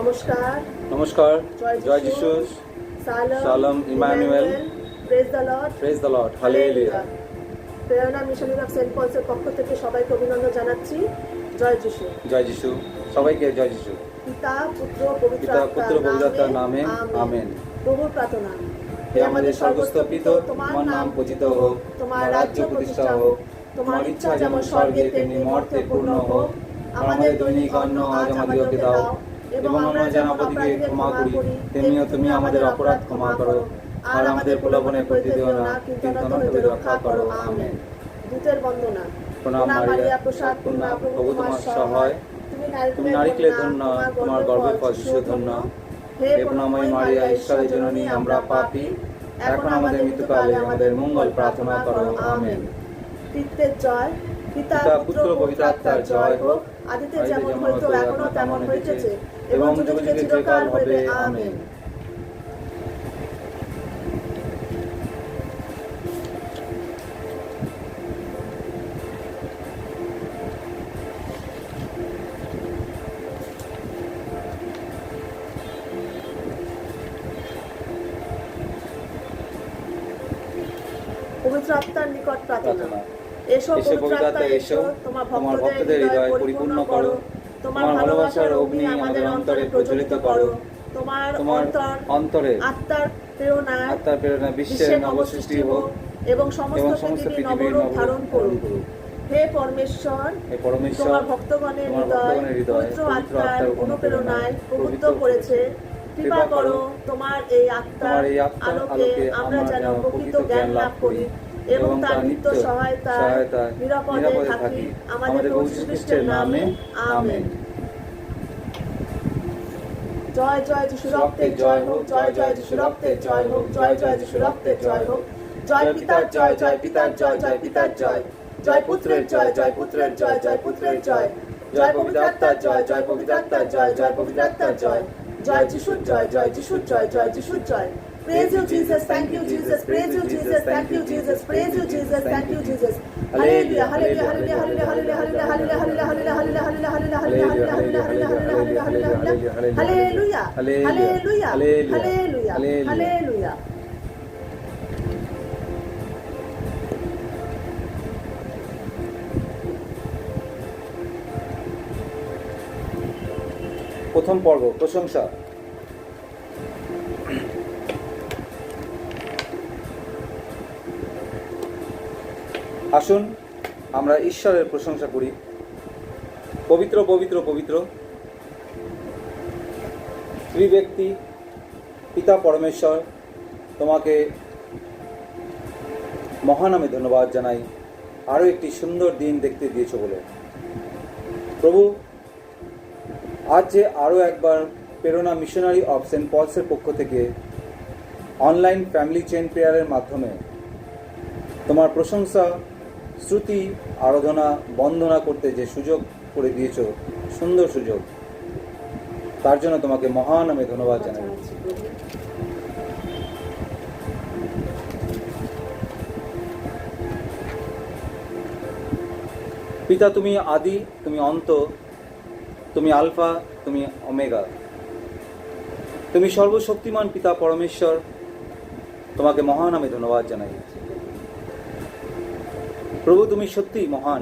নমস্কার। নমস্কার। জয় যিশু। Shalom Emmanuel. Praise the Lord. Praise the Lord. Hallelujah. Prerana missionary of Saint পলসের পক্ষ থেকে সবাইকে অভিনন্দন জানাচ্ছি। জয় যিশু। জয় যিশু। সবাইকে জয় যিশু। পিতা পুত্র পবিত্র আত্মার নামে আমেন। প্রভুর প্রার্থনা। হে আমাদের স্বর্গস্থ পিতা, তোমার নাম পূজিত হোক, তোমার রাজ্য প্রতিষ্ঠা হোক, তোমার ইচ্ছা যেমন স্বর্গে তেমনি মর্তে পূর্ণ হোক। আমাদের দৈনিক অন্ন আজ আমাদেরকে দাও, এবং আমরা যেন অপরাধীকে ক্ষমা করি তেমনিও তুমি আমাদের অপরাধ ক্ষমা করো, আর আমাদের প্রলোভনে পড়তে দিও না, কিন্তু অনর্থ হইতে রক্ষা করো। আমেন। দূতের বন্দনা। প্রণাম মারিয়া, প্রসাদ পূর্ণ, প্রভু তোমার সহায়। তুমি নারীকুলে ধন্য, তোমার গর্ভের ফল যিশু ধন্য। হে করুণাময়ী মারিয়া, ঈশ্বরের জননী, আমরা পাপী, এখন আমাদের মৃত্যুকালে আমাদের মঙ্গল প্রার্থনা করো। আমেন। পিতৃর জয়। পিতা পুত্র পবিত্র আত্মার জয় হোক, আদিতে যেমন হইতো এখনো তেমন হইতেছে, এবং যুগে যুগে চিরকাল হইবে। আমেন। পবিত্র আত্মার নিকট প্রার্থনা। এসো পবিত্র আত্মা, এসো, তোমার ভক্তদের হৃদয় পরিপূর্ণ করো, তোমার ভালোবাসার অগ্নি আমাদের অন্তরে প্রজ্বলিত করো, তোমার অন্তরে আত্মার প্রেরণায় বিশ্বের নবসৃষ্টি হোক, এবং সমস্ত পৃথিবী নবরূপ ধারণ করুক। হে পরমেশ্বর, তোমার ভক্তগণের হৃদয় পবিত্র আত্মার অনুপ্রেরণায় পবিত্র করেছে। কৃপা করো, তোমার এই আত্মার আলোকে আমরা যেন প্রকৃত জ্ঞান লাভ করি, এবং তার নিত্য সহায়তায় নিরাপদে থাকি, আমাদের প্রভু যীশু খ্রিস্টের নামে। আমেন। জয় জয় যিশু রক্তের জয় হোক, জয় জয় যিশু রক্তের জয় হোক, জয় জয় যিশু রক্তের জয় হোক। জয় পিতার জয়, জয় পিতার জয়, জয় পিতার জয়, জয় পুত্রের জয়, জয় পুত্রের জয়, জয় পুত্রের জয়, জয় পবিত্র আত্মার জয়, জয় পবিত্র আত্মার জয়, জয় পবিত্র আত্মার জয়, জয় যিশুর জয়, জয় যিশুর জয়, জয় যিশুর জয়। Praise you Jesus, thank you Jesus, praise you Jesus, thank you Jesus, praise you Jesus, thank you Jesus. Hallelujah, hallelujah, hallelujah, hallelujah, hallelujah, hallelujah, hallelujah, hallelujah, hallelujah, hallelujah, hallelujah, hallelujah, hallelujah, hallelujah, hallelujah. প্রথম পর্ব, প্রশংসা। আসুন আমরা ঈশ্বরের প্রশংসা করি। পবিত্র পবিত্র পবিত্র ত্রিব্যক্তি পিতা পরমেশ্বর, তোমাকে মহানামে ধন্যবাদ জানাই আরও একটি সুন্দর দিন দেখতে দিয়েছো বলে। প্রভু, আজ যে আরও একবার প্রেরণা মিশনারি অফ সেন্ট পলসের পক্ষ থেকে অনলাইন ফ্যামিলি চেইন প্রেয়ারের মাধ্যমে তোমার প্রশংসা, শ্রুতি, আরাধনা, বন্দনা করতে যে সুযোগ করে দিয়েছ, সুন্দর সুযোগ, তার জন্য তোমাকে মহানামে ধন্যবাদ জানাই। পিতা, তুমি আদি, তুমি অন্ত, তুমি আলফা, তুমি ওমেগা, তুমি সর্বশক্তিমান পিতা পরমেশ্বর, তোমাকে মহানামে ধন্যবাদ জানাই। প্রভু, তুমি সত্যি মহান,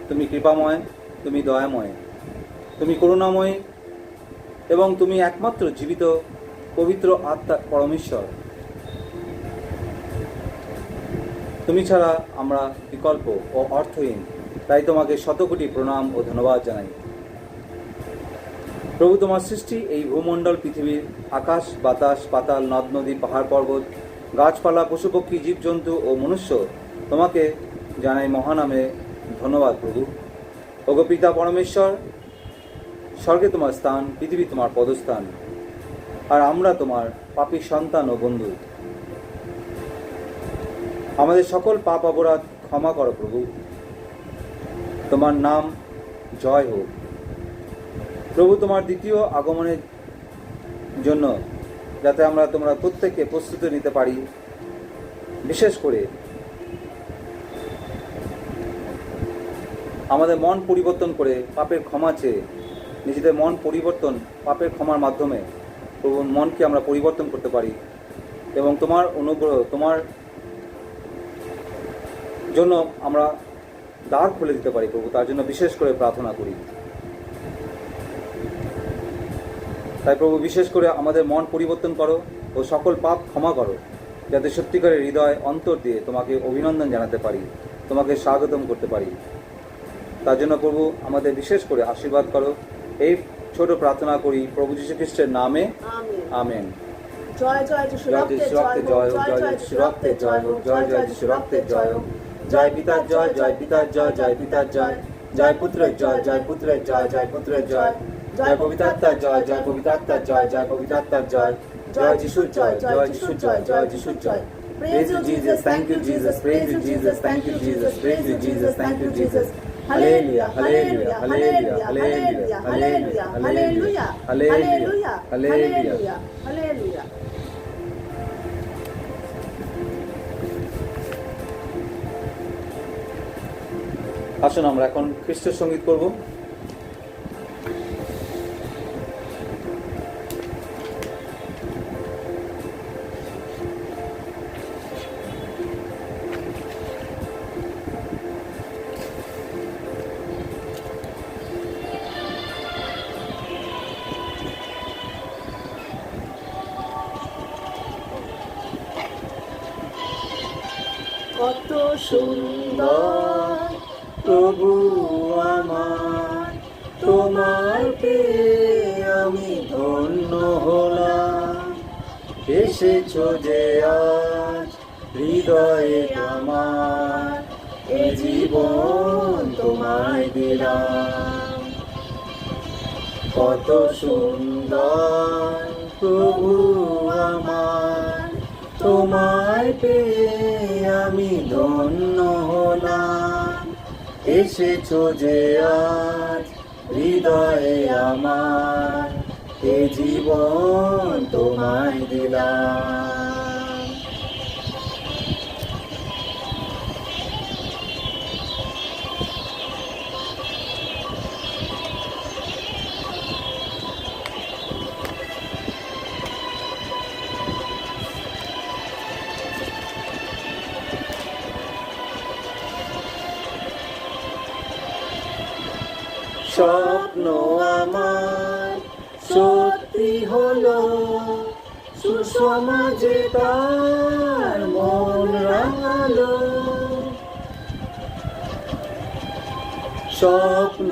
তুমি কৃপাময়, তুমি দয়াময়, তুমি করুণাময়, এবং তুমি একমাত্র জীবিত পবিত্র আত্মা পরমেশ্বর। তুমি ছাড়া আমরা বিকল্প ও অর্থহীন, তাই তোমাকে শতকোটি প্রণাম ও ধন্যবাদ জানাই। প্রভু, তোমার সৃষ্টি এই ভূমণ্ডল, পৃথিবীর আকাশ, বাতাস, পাতাল, নদ নদী, পাহাড় পর্বত, গাছপালা, পশুপক্ষী, জীবজন্তু ও মনুষ্য, তোমাকে জানাই মহানামে ধন্যবাদ। প্রভু, ওগো পিতা পরমেশ্বর, স্বর্গে তোমার স্থান, পৃথিবী তোমার পদস্থান, আর আমরা তোমার পাপী সন্তান ও বন্ধু। আমাদের সকল পাপ অপরাধ ক্ষমা করো প্রভু। তোমার নাম জয় হোক। প্রভু, তোমার দ্বিতীয় আগমনের জন্য যাতে তোমরা প্রত্যেককে প্রস্তুতি নিতে পারি, বিশেষ করে আমাদের মন পরিবর্তন করে পাপের ক্ষমা চেয়ে নিজেদের মন পরিবর্তন পাপের ক্ষমার মাধ্যমে প্রভু মনকে আমরা পরিবর্তন করতে পারি এবং তোমার অনুগ্রহ, তোমার জন্য আমরা দ্বার খুলে দিতে পারি প্রভু। তার জন্য বিশেষ করে প্রার্থনা করি। তাই প্রভু বিশেষ করে আমাদের মন পরিবর্তন করো ও সকল পাপ ক্ষমা করো, যাতে সত্যিকারের হৃদয় অন্তর দিয়ে তোমাকে অভিনন্দন জানাতে পারি, তোমাকে স্বাগতম করতে পারি। তার জন্য প্রভু আমাদের বিশেষ করে আশীর্বাদ করো। এই ছোট প্রার্থনা করি প্রভু যীশু খ্রিস্টের নামে, আমেন। জয় জয় যিশু জয় রক্তের যিশু জয় রক্তের হোক, জয় হোক, জয় জয় জয় যিশু যিশু রক্তের রক্তের জয় হোক, জয় জয় যিশু রক্তের জয় হোক। জয় পিতার জয়, জয় পিতার জয়, জয় পিতার জয়, জয় পুত্রের জয়, জয় পুত্রের জয়, জয় পুত্রের জয়, জয় পবিত্রাত্মার জয়, জয় পবিত্রাত্মার জয়, জয় পবিত্রাত্মার জয়, জয় যিশুর জয়, জয় যিশুর জয়, জয় যিশুর জয়। Praise you Jesus, thank you Jesus, praise you Jesus, thank you Jesus, praise you Jesus, thank you Jesus. Hallelujah, hallelujah, hallelujah, hallelujah, hallelujah, hallelujah, hallelujah, hallelujah, hallelujah. আসুন আমরা এখন খ্রিস্টের সঙ্গীত করব। কত সুন্দর প্রভু আমার, তোমার পেয়ে আমি ধন্য হলাম। এসেছো যে আজ হৃদয়ে আমার, এ জীবন তোমায় দিলাম। কত সুন্দর প্রভু আমার, তোমায় পেয়ে আমি ধন্য হলাম। এসেছো যে আজ হৃদয়ে আমার, এ জীবন তোমায় দিলাম। স্বপ্ন আমার সত্যি হলো, সুসমাজে তার মন রাঙালো। স্বপ্ন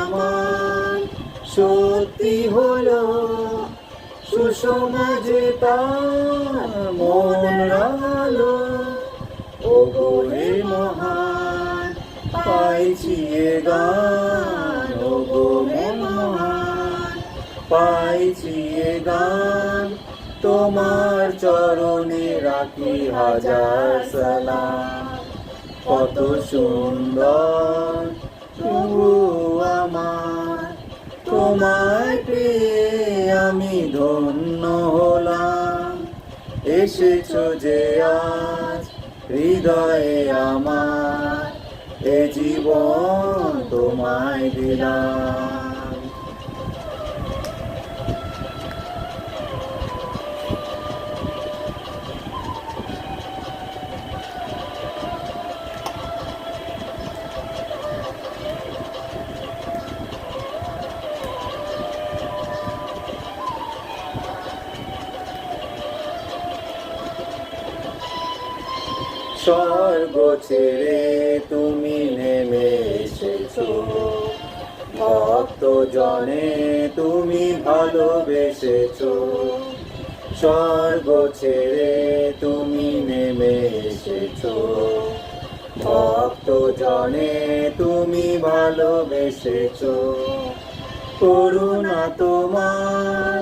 আমার সত্যি হলো, সুসমাজে তার মন রাঙালো। ও গো হে মহান, পাইছি এ গান, ও গো হে মহান, পাইছি এ গান। তোমার চরণে রাখি হাজার সালাম। কত সুন্দর প্রভু আমার, তোমায় পেয়ে আমি ধন্য হলাম। এসেছো যে আজ হৃদয়ে আমার, এ জীবন তোমায় দিলাম। স্বর্গ ছেড়ে তুমি নেমে এসেছো, ভক্ত জনে তুমি ভালোবেসেছো। স্বর্গ ছেড়ে তুমি নেমে এসেছো, ভক্ত জনে তুমি ভালোবেসেছো। করুণা তোমার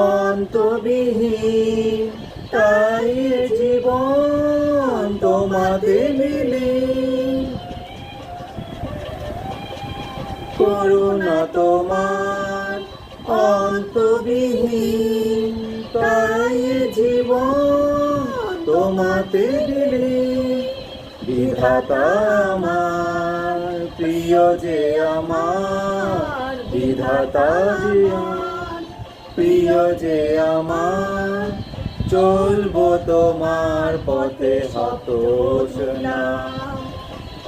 অন্তবিহীন, তাই জীবন তোমাতে বিলীন। করুণা তোমার অন্তবিহীন, তাই জীবন তোমাতে বিলীন। বিধাতা আমার প্রিয় যে আমার, বিধাতা যে আমার, প্রিয় যে আমার, চলবো তোমার পথে হতোষ না।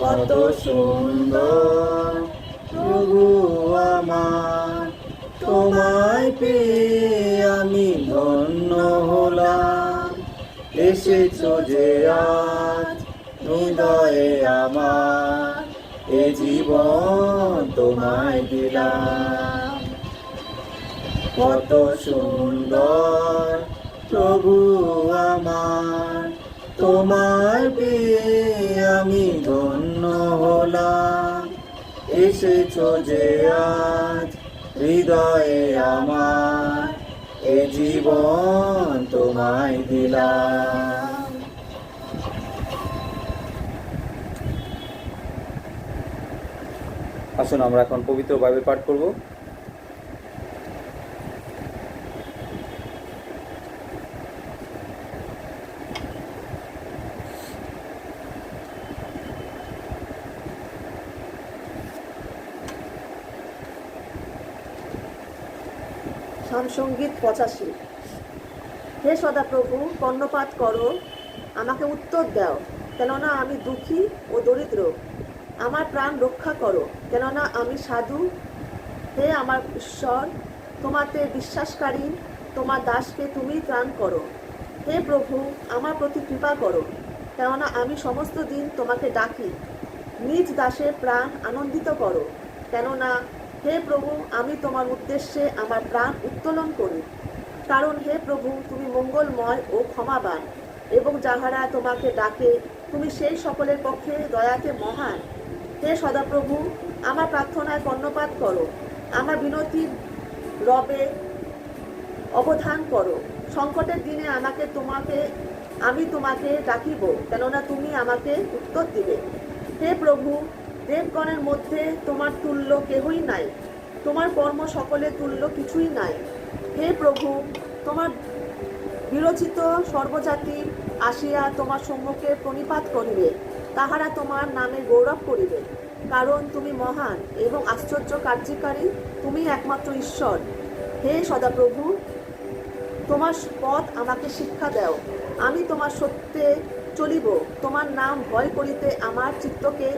কত সুন্দর প্রভু আমার, তোমায় পেয়ে আমি ধন্য হলাম। এসেছো যে আজ হৃদয়ে আমার, এ জীবন তোমায় দিলাম। কত সুন্দর প্রভু আমার, তোমায় পেয়ে আমি ধন্য হলাম। এসেছো যে আজ হৃদয়ে আমার, এ জীবন তোমায় দিলাম। আসুন আমরা এখন পবিত্র বাইবেল পাঠ করব। সঙ্গীত 85। হে সদাপ্রভু, কর্ণপাত করো, আমাকে উত্তর দাও, কেননা আমি দুঃখী ও দরিদ্র। আমার প্রাণ রক্ষা করো, কেননা আমি সাধু। হে আমার ঈশ্বর, তোমাতে বিশ্বাসকারী তোমার দাসকে তুমি ত্রাণ করো। হে প্রভু, আমার প্রতি কৃপা করো, কেননা আমি সমস্ত দিন তোমাকে ডাকি। নিজ দাসের প্রাণ আনন্দিত করো, কেননা হে প্রভু, আমি তোমার উদ্দেশ্যে আমার প্রাণ উত্তোলন করি। কারণ হে প্রভু, তুমি মঙ্গলময় ও ক্ষমাবান, এবং যাহারা তোমাকে ডাকে তুমি সেই সকলের পক্ষে দয়াতে মহান। হে সদাপ্রভু, আমার প্রার্থনায় কর্ণপাত করো, আমার বিনতির রবে অবধান করো। সংকটের দিনে আমি তোমাকে ডাকিব, কেননা তুমি আমাকে উত্তর দিবে। হে প্রভু, দেবগণের মধ্যে তোমার তুল্য কেহই নাই, তোমার কর্ম সকলের তুল্য কিছুই নাই। হে প্রভু, তোমার বিরচিত সর্বজাতি আসিয়া তোমার সম্মুখে প্রণিপাত করিবে, তাহারা তোমার নামে গৌরব করিবে। কারণ তুমি মহান এবং আশ্চর্য কার্যকারী, তুমি একমাত্র ঈশ্বর। হে সদাপ্রভু, তোমার পথ আমাকে শিক্ষা দাও, আমি তোমার সত্যে চলিব। তোমার নাম ভয় করিতে আমার চিত্তকে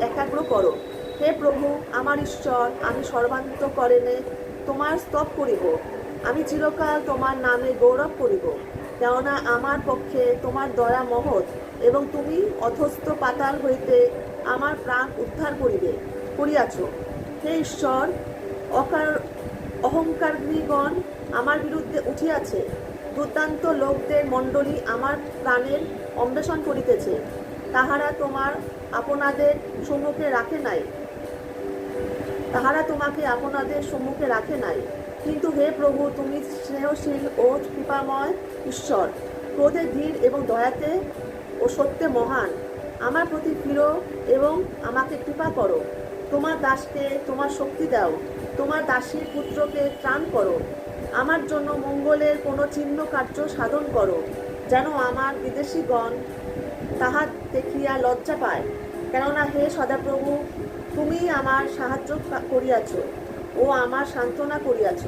একাগ্র করো। হে প্রভু আমার ঈশ্বর, আমি সর্বান্তঃকরণে তোমার স্তব করিব। আমি চিরকাল তোমার নামে গৌরব করিব, কেননা আমার পক্ষে তোমার দয়া মহৎ, এবং তুমি অধস্থ পাতাল হইতে আমার প্রাণ উদ্ধার করিয়াছ। হে ঈশ্বর, অহংকারীগণ আমার বিরুদ্ধে উঠিয়াছে, দুর্দান্ত লোকদের মণ্ডলী আমার প্রাণের অন্বেষণ করিতেছে। তাহারা তোমাকে আপনাদের সম্মুখে রাখে নাই। কিন্তু হে প্রভু, তুমি স্নেহশীল ও কৃপাময় ঈশ্বর, ক্রোধে ধীর এবং দয়াতে ও সত্যে মহান। আমার প্রতি ফিরো এবং আমাকে কৃপা করো। তোমার দাসকে তোমার শক্তি দাও, তোমার দাসীর পুত্রকে ত্রাণ করো। আমার জন্য মঙ্গলের কোনো চিহ্ন কার্য সাধন করো, যেন আমার বিদেশীগণ তাহা দেখিয়া লজ্জা পায়। কেননা হে সদাপ্রভু, তুমি আমার সাহায্য করিয়াছ ও আমার সান্ত্বনা করিয়াছ।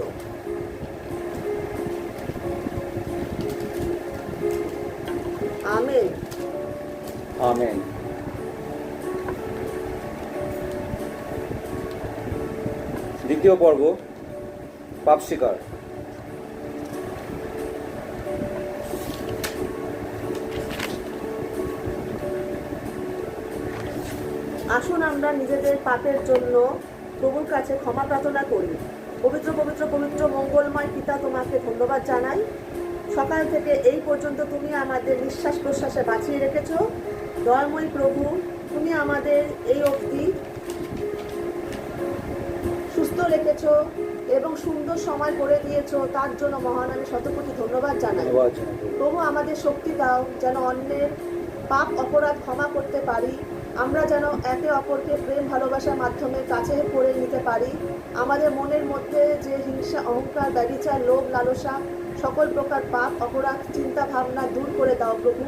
আমেন। আমেন। দ্বিতীয় পর্ব, পাপ স্বীকার। আসুন আমরা নিজেদের পাপের জন্য প্রভুর কাছে ক্ষমা প্রার্থনা করি। পবিত্র পবিত্র পবিত্র মঙ্গলময় পিতা, তোমাকে ধন্যবাদ জানাই। সকাল থেকে এই পর্যন্ত তুমি আমাদের নিঃশ্বাস প্রশ্বাসে বাঁচিয়ে রেখেছ। দয়াময়ী প্রভু, তুমি আমাদের এই অবধি সুস্থ রেখেছ এবং সুন্দর সময় করে দিয়েছ, তার জন্য মহান আমি শতকোটি ধন্যবাদ জানাই। প্রভু, আমাদের শক্তি দাও যেন অন্যের পাপ অপরাধ ক্ষমা করতে পারি। আমরা যেন একে অপরকে প্রেম ভালোবাসার মাধ্যমে কাছে করে নিতে পারি। আমাদের মনের মধ্যে যে হিংসা, অহংকার, ব্যভিচার, লোভ, লালসা, সকল প্রকার পাপ অপরাধ চিন্তা ভাবনা দূর করে দাও প্রভু।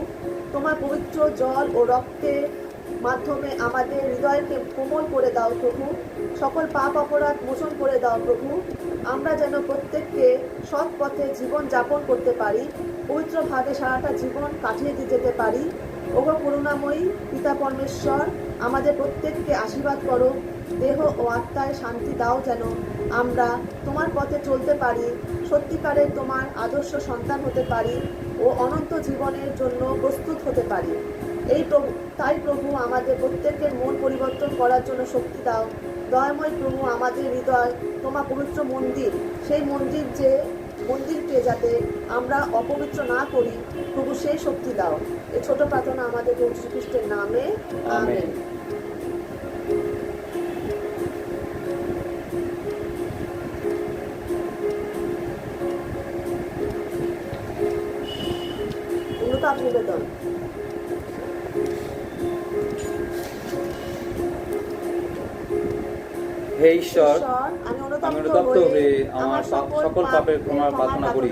তোমার পবিত্র জল ও রক্তে মাধ্যমে আমাদের হৃদয়কে কোমল করে দাও প্রভু। সকল পাপ অপরাধ মোচন করে দাও প্রভু। আমরা যেন প্রত্যেককে সৎ পথে জীবন যাপন করতে পারি, পবিত্রভাবে সারাটা জীবন কাটিয়ে দিয়ে যেতে পারি। ওগো করুণাময়ী পিতা পরমেশ্বর, আমাদের প্রত্যেককে আশীর্বাদ করো। দেহ ও আত্মায় শান্তি দাও, যেন আমরা তোমার পথে চলতে পারি, সত্যিকারের তোমার আদর্শ সন্তান হতে পারি ও অনন্ত জীবনের জন্য প্রস্তুত হতে পারি। তাই প্রভু আমাদের প্রত্যেকের মন পরিবর্তন করার জন্য শক্তি দাও। দয়াময় প্রভু, আমাদের হৃদয় তোমার পবিত্র মন্দির, সেই মন্দিরকে যাতে আমরা অপবিত্র না করি প্রভু, সেই শক্তি দাও। এই ছোট প্রার্থনা আমাদের প্রভু শ্রীকৃষ্ণের নামে, আমেন। অনুতাপ নিবেদন। হে ঈশ্বর, আমি আমি অনুতপ্ত হয়ে আমার সকল পাপের ক্ষমার প্রার্থনা করি।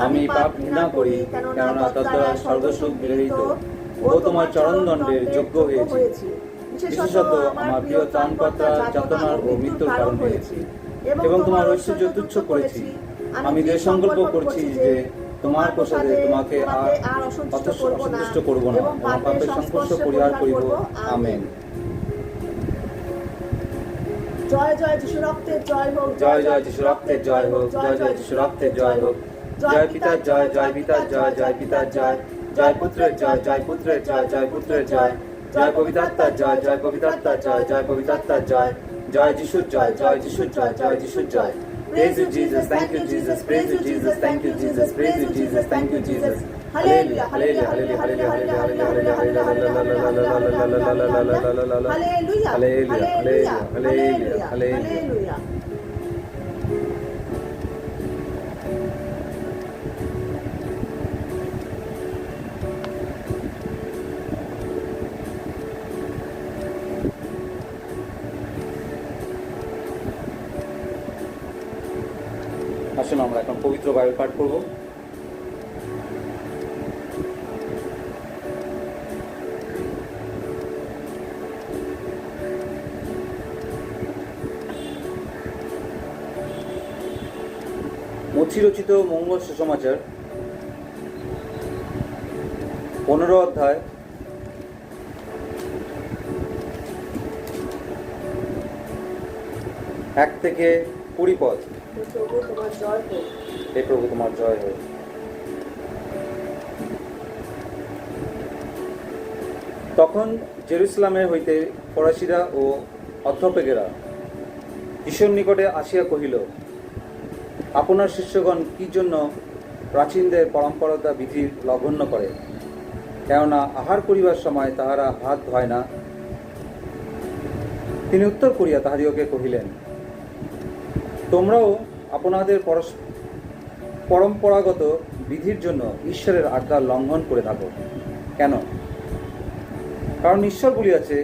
আমি পাপ ঘৃণা করি, কেননা তদ্বারা সর্বসুখ বিরহিত ও তোমার চরণদণ্ডের যোগ্য হয়েছি। বিশেষত আমার প্রিয় ত্রাণকর্তা যাতনার ও মৃত্যুর কারণ হয়েছি এবং তোমার ঐশ্বর্য তুচ্ছ করেছি। আমি দৃঢ় সংকল্প করছি যে তোমার প্রসাদে তোমাকে আর অসন্তুষ্ট করব না এবং পাপের সংস্পর্শ পরিহার করিব। আমেন। জয় জয় যিশু রক্তের জয় হোক, জয় জয় যিশু রক্তের জয় হোক, জয় জয় যিশু রক্তের জয় হোক। জয় পিতার জয়, জয় পিতার জয়, জয় পিতার জয়, জয় পুত্রের জয়, জয় পুত্রের জয়, জয় পুত্রের জয়, জয় পবিত্রাত্মার জয়, জয় পবিত্রাত্মার জয়, জয় পবিত্রাত্মার জয়, জয় যিশুর জয়, জয় যিশুর জয়, জয় যিশুর জয়। Praise you Jesus, thank you Jesus, praise you Jesus, thank you Jesus, praise you Jesus, thank you Jesus. Hallelujah, hallelujah, hallelujah, hallelujah, hallelujah, hallelujah, hallelujah, hallelujah. আসুন আমরা এখন পবিত্র বাইবেল পাঠ করব। মথি রচিত মঙ্গল সুসমাচার 15 অধ্যায় 1 থেকে 20 পদ। হে প্রভু, তোমার জয় হোক। তখন জেরুসালেমের হইতে ফরাসিরা ও অধ্যাপকেরা ঈশ্বর নিকটে আসিয়া কহিল, আপনার শিষ্যগণ কি জন্য প্রাচীনদের পরম্পরতা বিধি লঙ্ঘন করে? কেননা আহার করিবার সময় তাহারা হাত ধয় না। তিনি উত্তর করিয়া তাহাদিগকে কহিলেন, তোমরাও আপনাদের পরম্পরাগত বিধির জন্য ঈশ্বরের আজ্ঞা লঙ্ঘন করে থাকো কেন? কারণ ঈশ্বর বলিয়াছে,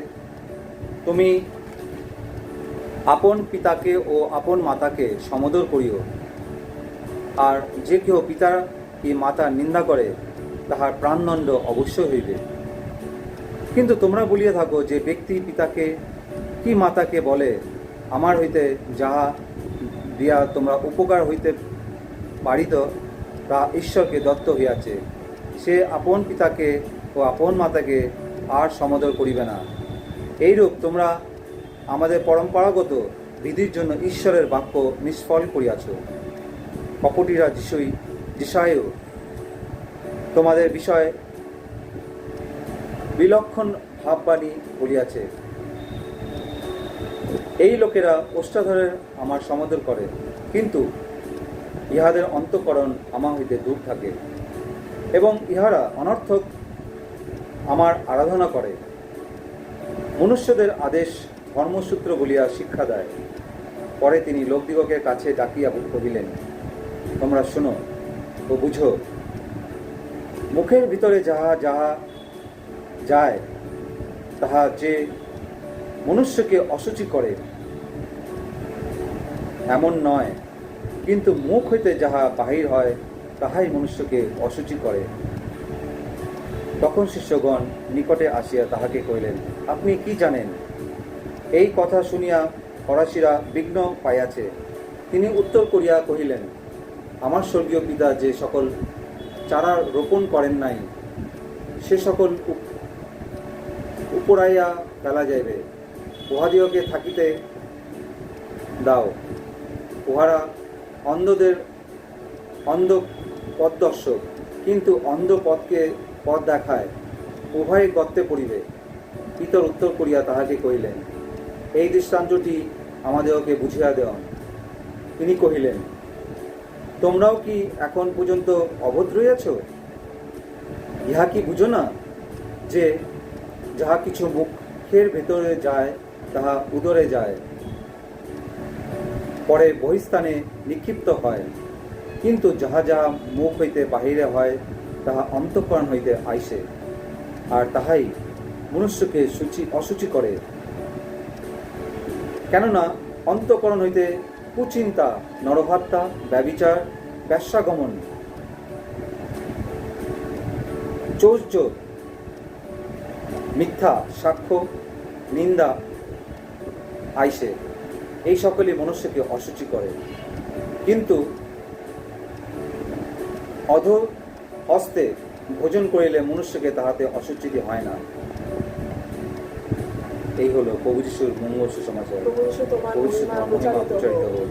তুমি আপন পিতাকে ও আপন মাতাকে সমদর করিও, আর যে কেহ পিতা কি মাতার নিন্দা করে তাহার প্রাণদণ্ড অবশ্যই হইবে। কিন্তু তোমরা বলিয়া থাকো যে ব্যক্তি পিতাকে কি মাতাকে বলে, আমার হইতে যাহা দিয়া তোমরা উপকার হইতে পারিত তা ঈশ্বরকে দত্ত হইয়াছে, সে আপন পিতাকে ও আপন মাতাকে আর সমদর করিবে না। এইরূপ তোমরা আমাদের পরম্পরাগত বিধির জন্য ঈশ্বরের বাক্য নিষ্ফল করিয়াছ। কপটীরা যিশায়ও তোমাদের বিষয়ে বিলক্ষণ ভাববাণী বলিয়াছে, এই লোকেরা ওষ্ঠাধরে আমার সমদর করে, কিন্তু ইহাদের অন্তঃকরণ আমার হইতে দূর থাকে, এবং ইহারা অনর্থক আমার আরাধনা করে। মনুষ্যদের আদেশ ধর্মসূত্র বলিয়া শিক্ষা দেয়। পরে তিনি লোকদিগকের কাছে ডাকিয়া কহিলেন, তোমরা শুনো ও বুঝো, মুখের ভিতরে যাহা যাহা যায় তাহা যে মনুষ্যকে অশুচি করে এমন নয়, কিন্তু মুখ হইতে যাহা বাহির হয় তাহাই মনুষ্যকে অশুচি করে। তখন শিষ্যগণ নিকটে আসিয়া তাহাকে কহিলেন, আপনি কি জানেন? এই কথা শুনিয়া ফরাসিরা বিঘ্ন পাইয়াছে। তিনি উত্তর করিয়া কহিলেন, আমার স্বর্গীয় পিতা যে সকল চারা রোপণ করেন নাই, সে সকল উপরাইয়া ফেলা যাইবে। উহাদিওকে থাকিতে দাও। উহারা অন্ধদের অন্ধ পথদর্শক, কিন্তু অন্ধ পথকে পথ দেখায়, উভয় গর্তে পড়িবে। পিতর উত্তর করিয়া তাহাকে কহিলেন, এই দৃষ্টান্তটি আমাদেরকে বুঝিয়া দেওয়া। তিনি কহিলেন, তোমরাও কি এখন পর্যন্ত অবোধ রইয়াছ? ইহা কি বুঝো না যে যাহা কিছু মুখের ভেতরে যায় তাহা উদরে যায়, পরে বহিস্থানে নিক্ষিপ্ত হয়, কিন্তু যাহা যাহা মুখ হইতে বাহিরে হয় তাহা অন্তঃকরণ হইতে আইসে, আর তাহাই মনুষ্যকে অশুচি করে। কেননা অন্তঃকরণ হইতে কুচিন্তা, নরহত্যা, ব্যভিচার, বেশ্যাগমন, চৌর্য, মিথ্যা সাক্ষ্য, নিন্দা আইসে। এই সকলই মনুষ্যকে অশুচি করে। কিন্তু অধ হস্তে ভোজন করিলে মনুষ্যকে তাহাতে অশুচিতি হয় না। এই হলো প্রভু যিশুর মঙ্গল সুসমাচার। প্রভু যিশু তোমার প্রভু যিশু তোমার মহিমা প্রচারিত হোক।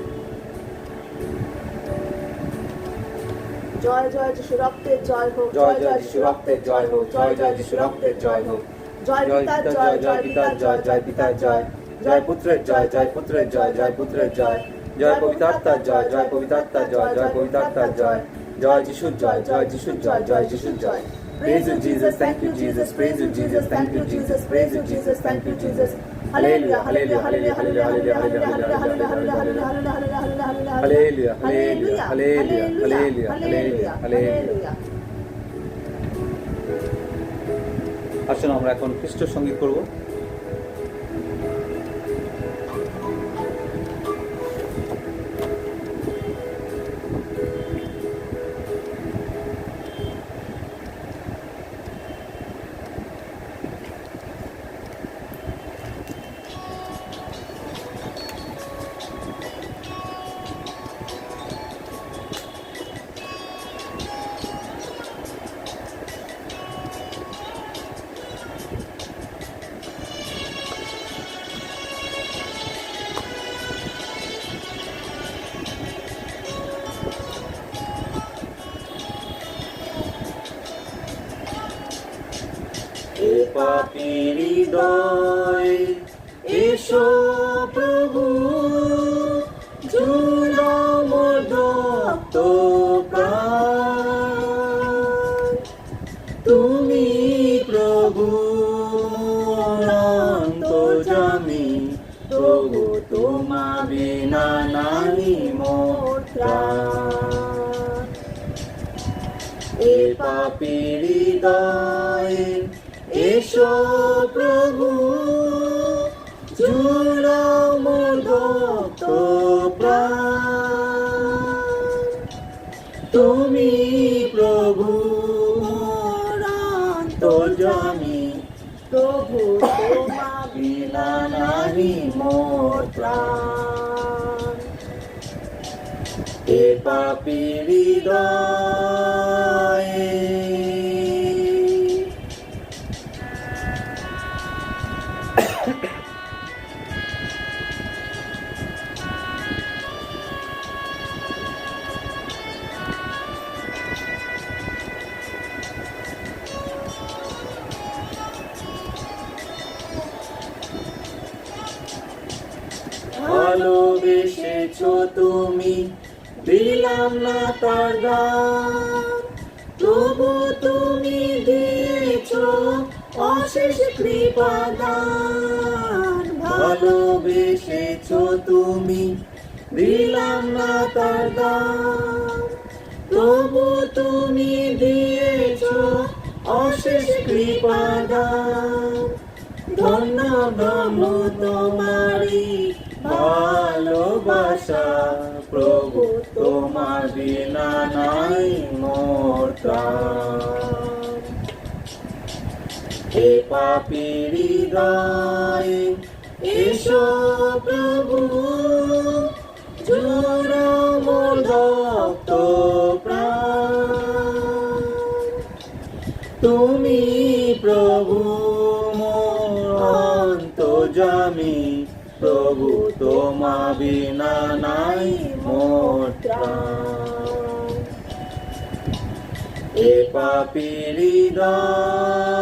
জয় জয় যিশু রক্তের জয় হোক, জয় জয় যিশু রক্তের জয় হোক, জয় জয় যিশু রক্তের জয় হোক। জয় পিতার জয়, জয় পিতার জয়, জয় পিতার জয়, জয় পুত্রের জয়, জয় পুত্রের জয়, জয় পুত্রের জয়, জয় পবিত্রাত্মার জয়, জয় পবিত্রাত্মার জয়, জয় পবিত্রাত্মার জয়, জয় যিশুর জয়, জয় যিশুর জয়, জয় যিশুর জয়। Praise you Jesus, thank you Jesus, praise you Jesus, thank you Jesus, praise you Jesus, thank you Jesus. Hallelujah, hallelujah, hallelujah, hallelujah, hallelujah, hallelujah, hallelujah, hallelujah, hallelujah, hallelujah, hallelujah, hallelujah. আসুন আমরা এখন খ্রিস্ট সঙ্গীত করব। পাপীর হৃদয় এসো প্রভু, জুড়াও মোর দগ্ধ প্রাণ। তুমি প্রভু অন্তর্যামী, প্রভু তোমা বিনা নাহি মোর ত্রাণ। এ পাপীর হৃদয় এসো প্রভু, জুড়াও মোর দগ্ধ প্রাণ। তুমি প্রভু অন্তর্যামী, প্রভু তোমা বিনা নাহি মোর ত্রাণ। এ পাপীর হৃদয় ভালোবেসেছো তুমি, দিলাম না তার দাম। প্রভু তুমি দিয়েছো অশেষ কৃপা দান। ভালোবেসেছো তুমি, দিলাম না তার দাম। প্রভু তুমি দিয়েছো অশেষ কৃপা দান। ধন্য ধন্য তোমারি ভালোবাসা, প্রভু তোমার বিনা নাই মোর প্রাণ। এ পাপীর হৃদয়ে এসো প্রভু, জুড়ো মোর দগ্ধ প্রাণ। তুমি প্রভু মোর অন্তর্যামী, প্রভু তোমা বিনা নাই মোর ত্রাণ। এ পাপীর হৃদয়ে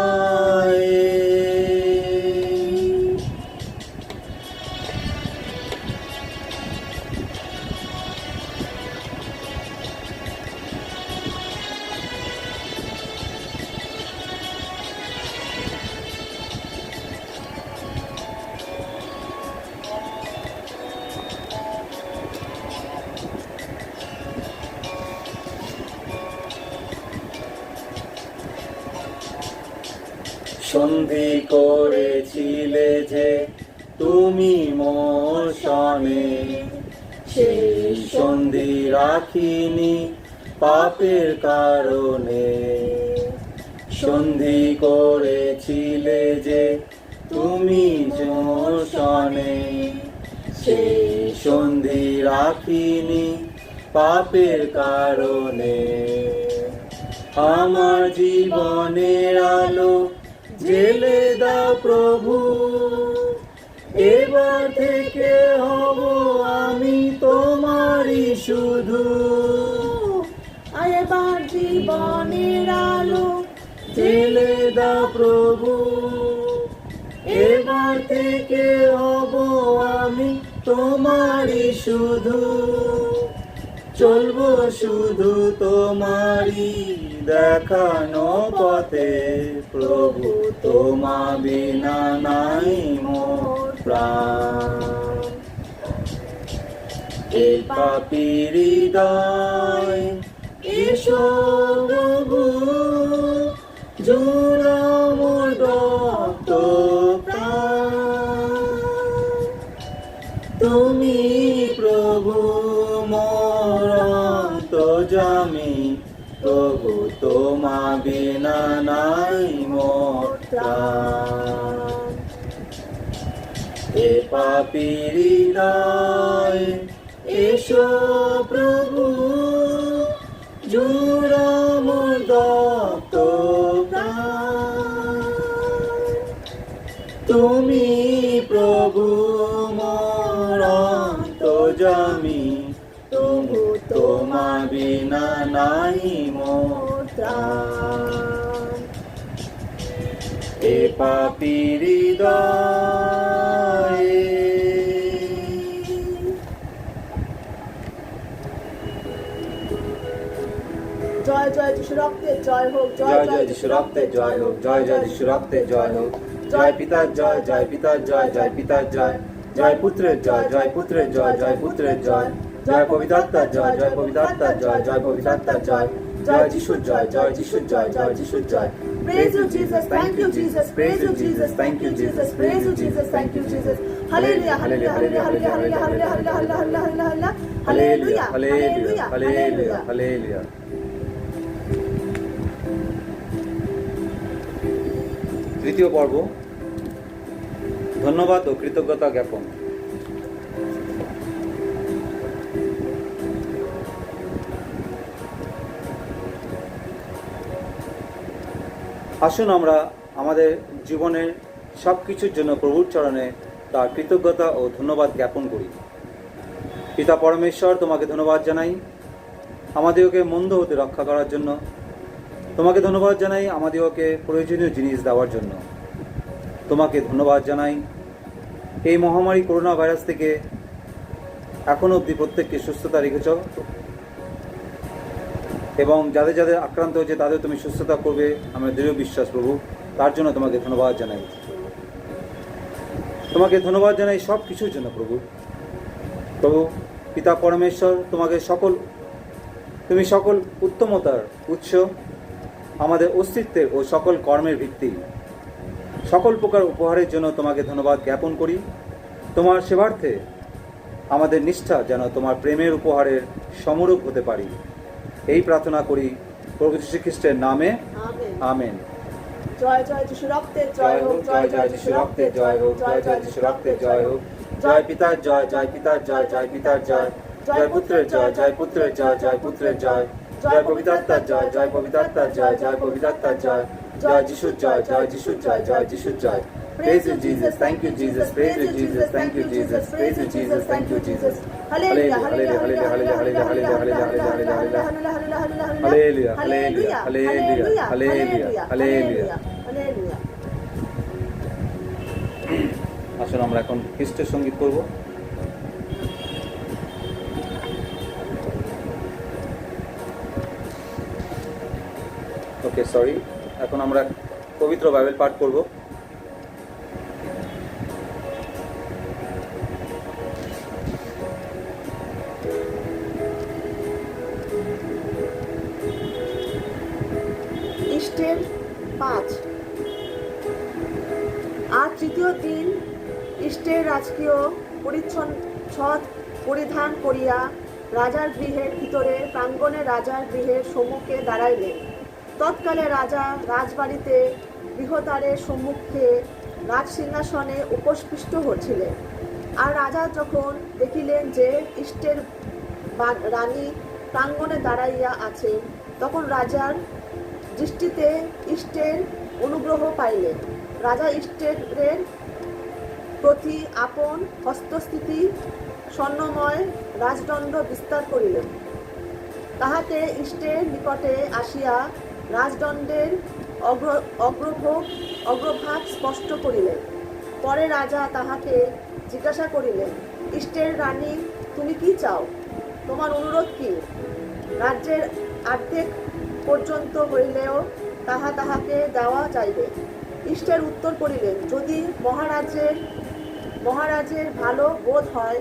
সন্ধি করেছিলে যে তুমি মোর সনে, সেই সন্ধি রাখিনি পাপের কারণে। সন্ধি করেছিলে যে তুমি মোর সনে, সেই সন্ধি রাখিনি পাপের কারণে। আমার জীবনের আলো জেলে দাও প্রভু, এবার থেকে হব আমি তোমারই শুধু। এবার জীবনের আলো জেলে দাও প্রভু, এবার থেকে হব আমি তোমারই শুধু। চলবো শুধু তোমারই দেখানো পথে, প্রভু তোমা বিনা নাই মোর প্রাণ। এ পাপীর হৃদয় এসো প্রভু, জুড়ো মোর দগ্ধ প্রাণ। তুমি প্রভু মোর অন্তর্যামী, প্রভু তোমা বিনা নাই মোর ত্রাণ। এ পাপীর হৃদয় এসো প্রভু, জুড়ো মোর দগ্ধ প্রাণ। তুমি প্রভু মোর অন্তর্যামী, প্রভু তোমা বিনা নাই মোর ত্রাণ। এ পাপীর হৃদয়ে জয় জয় যিশু রক্তে জয় হোক, জয় জয় যিশু রক্তে জয় হোক, জয় জয় যিশু রক্তে জয় হোক। জয় পিতার জয়, জয় পিতার জয়, জয় পিতার জয়, জয় পুত্রের জয়, জয় পুত্রের জয়, জয় পুত্রের জয়, জয় পবিত্রাত্মার জয়, জয় পবিত্রাত্মার জয়, জয় পবিত্রাত্মার জয়, জয় যিশুর জয়, জয় যিশুর জয়, জয় যিশুর জয়। Praise you Jesus, thank you Jesus, praise you Jesus, thank you Jesus, praise you Jesus, thank you Jesus. Hallelujah, hallelujah, hallelujah, hallelujah, hallelujah, hallelujah, hallelujah, hallelujah, hallelujah, hallelujah, hallelujah, hallelujah. Hallelujah. তৃতীয় পর্ব, ধন্যবাদ ও কৃতজ্ঞতা জ্ঞাপন। আসুন আমরা আমাদের জীবনের সব কিছুর জন্য প্রভুর চরণে তার কৃতজ্ঞতা ও ধন্যবাদ জ্ঞাপন করি। পিতা পরমেশ্বর, তোমাকে ধন্যবাদ জানাই আমাদেরকে মন্দ হতে রক্ষা করার জন্য। তোমাকে ধন্যবাদ জানাই আমাদেরকে প্রয়োজনীয় জিনিস দেওয়ার জন্য। তোমাকে ধন্যবাদ জানাই এই মহামারী করোনা ভাইরাস থেকে এখনো অবধি প্রত্যেককে সুস্থতা রেখেছ, এবং যাদের যাদের আক্রান্ত হয়েছে তাদের তুমি সুস্থতা করবে আমার দৃঢ় বিশ্বাস প্রভু। তার জন্য তোমাকে ধন্যবাদ জানাই। তোমাকে ধন্যবাদ জানাই সব কিছুর জন্য প্রভু। প্রভু পিতা পরমেশ্বর, তুমি সকল উত্তমতার উৎস, আমাদের অস্তিত্বের ও সকল কর্মের ভিত্তি। সকল প্রকার উপহারের জন্য তোমাকে ধন্যবাদ জ্ঞাপন করি। তোমার সেবার্থে আমাদের নিষ্ঠা যেন তোমার প্রেমের উপহারের সমরূপ হতে পারি, এই প্রার্থনা করি প্রভু যীশু খ্রিস্টের নামে, আমেন। জয় জয় যিশু রক্তের জয় হোক, জয় জয় যিশু রক্তের জয় হোক, জয় জয় যিশু রক্তের জয় হোক। জয় পিতার জয়, জয় পিতার জয়, জয় পিতার জয়। জয় পুত্রের জয়, জয় পুত্রের জয়, জয় পুত্রের জয়। জয় পবিত্রাত্মার জয়, জয় পবিত্রাত্মার জয়, জয় পবিত্রাত্মার জয়। জয় যিশুর জয়, জয় যিশুর জয়, জয় যিশুর জয়। Praise you Jesus, thank you Jesus, praise you Jesus, thank you Jesus, praise you Jesus, thank you Jesus. Hallelujah, Hallelujah, hallelujah, hallelujah, hallelujah, hallelujah, hallelujah, hallelujah, hallelujah, hallelujah, hallelujah, hallelujah, hallelujah, hallelujah, hallelujah. hallelujah. আসুন আমরা এখন খ্রিস্টের সঙ্গীত করব। ওকে, sorry. এখন আমরা পবিত্র Bible পাঠ করব। ইষ্টের 5। আর তৃতীয় দিন ইষ্টের রাজকীয় পরিচ্ছদ পরিধান করিয়া রাজার গৃহের ভিতরে প্রাঙ্গণে রাজার গৃহের সম্মুখে দাঁড়াইলেন। তৎকালে রাজা রাজবাড়িতে গৃহদ্বারের সম্মুখে রাজসিংহাসনে উপবিষ্ট হচ্ছিলেন। আর রাজা যখন দেখিলেন যে ইষ্টের রানী প্রাঙ্গণে দাঁড়াইয়া আছেন, তখন রাজার দৃষ্টিতে ইষ্টের অনুগ্রহ পাইলেন। রাজা ইষ্টের প্রতি আপন হস্তস্থিতি স্বর্ণময় রাজদণ্ড বিস্তার করিলেন। তাহাতে ইষ্টের নিকটে আসিয়া রাজদণ্ডের অগ্রভাগ স্পষ্ট করিলেন। পরে রাজা তাহাকে জিজ্ঞাসা করিলেন, ইষ্টের রানী, তুমি কি চাও? তোমার অনুরোধ কি? রাজ্যের অর্ধেক পর্যন্ত হইলেও তাহাকে দেওয়া যাইবে। ইষ্টের উত্তর করিলেন, যদি মহারাজের ভালো বোধ হয়,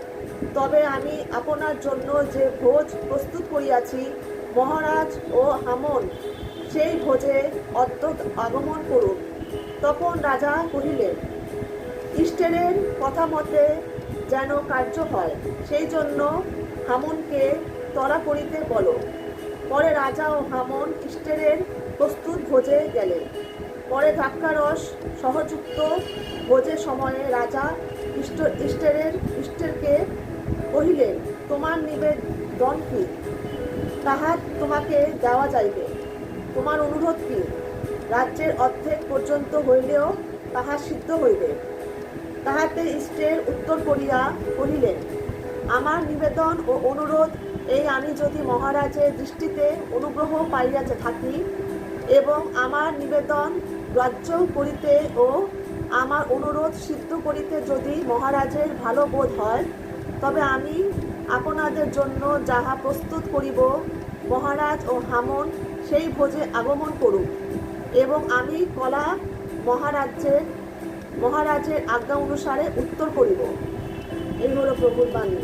তবে আমি আপনার জন্য যে ভোজ প্রস্তুত করিয়াছি, মহারাজ ও হামন সেই ভোজে আগমন করুন। তখন রাজা কহিলেন, ইষ্টেরের কথা মতে যেন কার্য হয়, সেই জন্য হামনকে ত্বরা করিতে বলো। পরে রাজা ও হামন ইষ্টেরের প্রস্তুত ভোজে গেলেন। পরে দ্রাক্ষারস সহযুক্ত ভোজের সময়ে রাজা ইষ্টেরকে কহিলেন, তোমার নিবেদন কি? তাহা তোমাকে দেওয়া যাইবে। তোমার অনুরোধ কি? রাজ্যের অর্ধেক পর্যন্ত হইলেও তাহা সিদ্ধ হইবে। তাহাতে ইষ্টের উত্তর করিয়া কহিলেন, আমার নিবেদন ও অনুরোধ এই, আমি যদি মহারাজের দৃষ্টিতে অনুগ্রহ পাইয়াছে থাকি এবং আমার নিবেদন গ্রাহ্য করিতে ও আমার অনুরোধ সিদ্ধ করিতে যদি মহারাজের ভালো বোধ হয়, তবে আমি আপনাদের জন্য যাহা প্রস্তুত করিব, মহারাজ ও হামন সেই ভোজে আগমন করুক, এবং আমি কলা মহারাজের আজ্ঞা অনুসারে উত্তর করিব। এই হলো প্রভুর বাণী।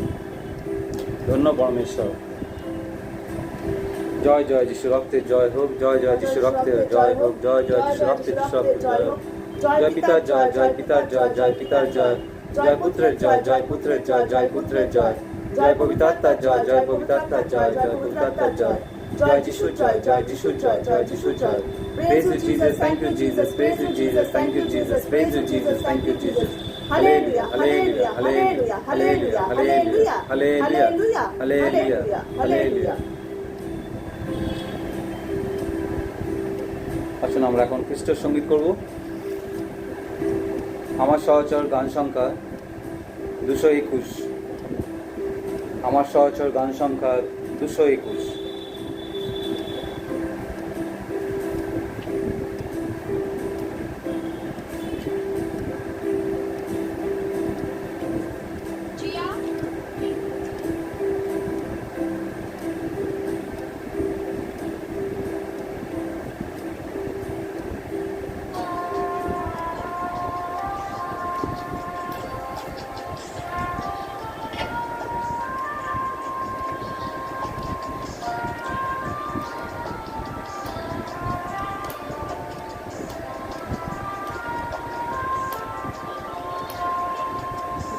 ধন্য পরমেশ্বর। জয় জয় যিশু রক্তের জয় হোক, জয় জয় যিশু রক্তের জয় হোক, জয় জয় যিশু রক্তের জয় হোক। জয় পিতার জয়, জয় পিতার জয়, জয় পিতার জয়। জয় পুত্রের জয়, জয় পুত্রের জয়, জয় পুত্রের জয়। জয় পবিত্রাত্মার জয়, জয় পবিত্রাত্মার জয়, জয় পবিত্রাত্মার জয়। জয় যিশুর জয়, জয় যিশুর জয়, জয় যিশুর জয়। Praise you Jesus, thank you Jesus, praise you Jesus, thank you Jesus, praise you Jesus, thank you Jesus. Hallelujah, hallelujah, hallelujah, hallelujah, hallelujah, hallelujah, hallelujah, hallelujah. আসুন আমরা এখন খ্রিস্টের সঙ্গীত করব। আমার সহচর গান সংখ্যা 221। আমার সহচর গান সংখ্যা 221।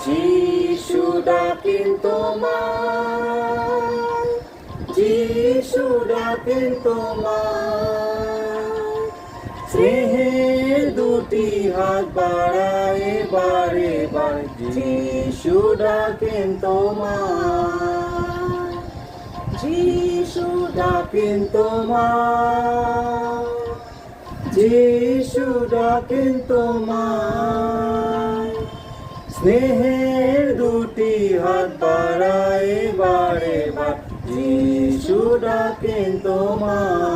যিশু ডাকেন তোমায়, যিশু ডাকেন তোমায়, স্নেহে দুটি হাত বাড়ায় এবার এবার যিশু ডাকেন তোমার, যিশু ডাকেন তোমার, যিশু ডাকেন তোমার। স্নেহের দুটি হাত বাড়ায় এবার এবার যিশু ডাকেন তোমার।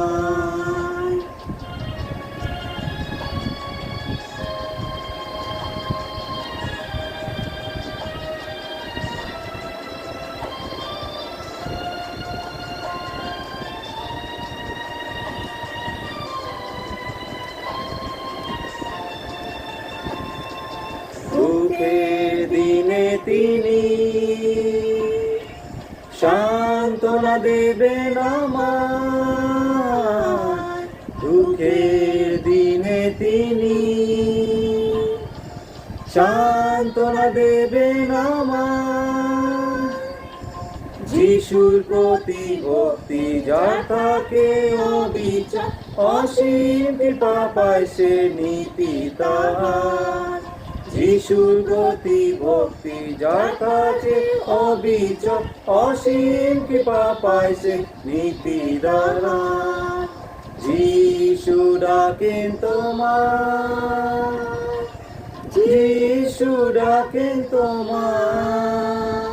দুঃখের দিনে তিনি সান্ত্বনা দেবেন আমায়, দুঃখের দিনে তিনি সান্ত্বনা দেবেন আমায়। যিশুর প্রতি ভক্তি যার থাকে অবিচার, অসীম কৃপা পায় সে নীতি তাহার। যিশুর প্রতি ভক্তি যার কাছে অবিচল, অসীম কৃপা পায় সে নীতি দ্বারা। যিশু ডাকেন তোমার, যিশু ডাকেন তোমার।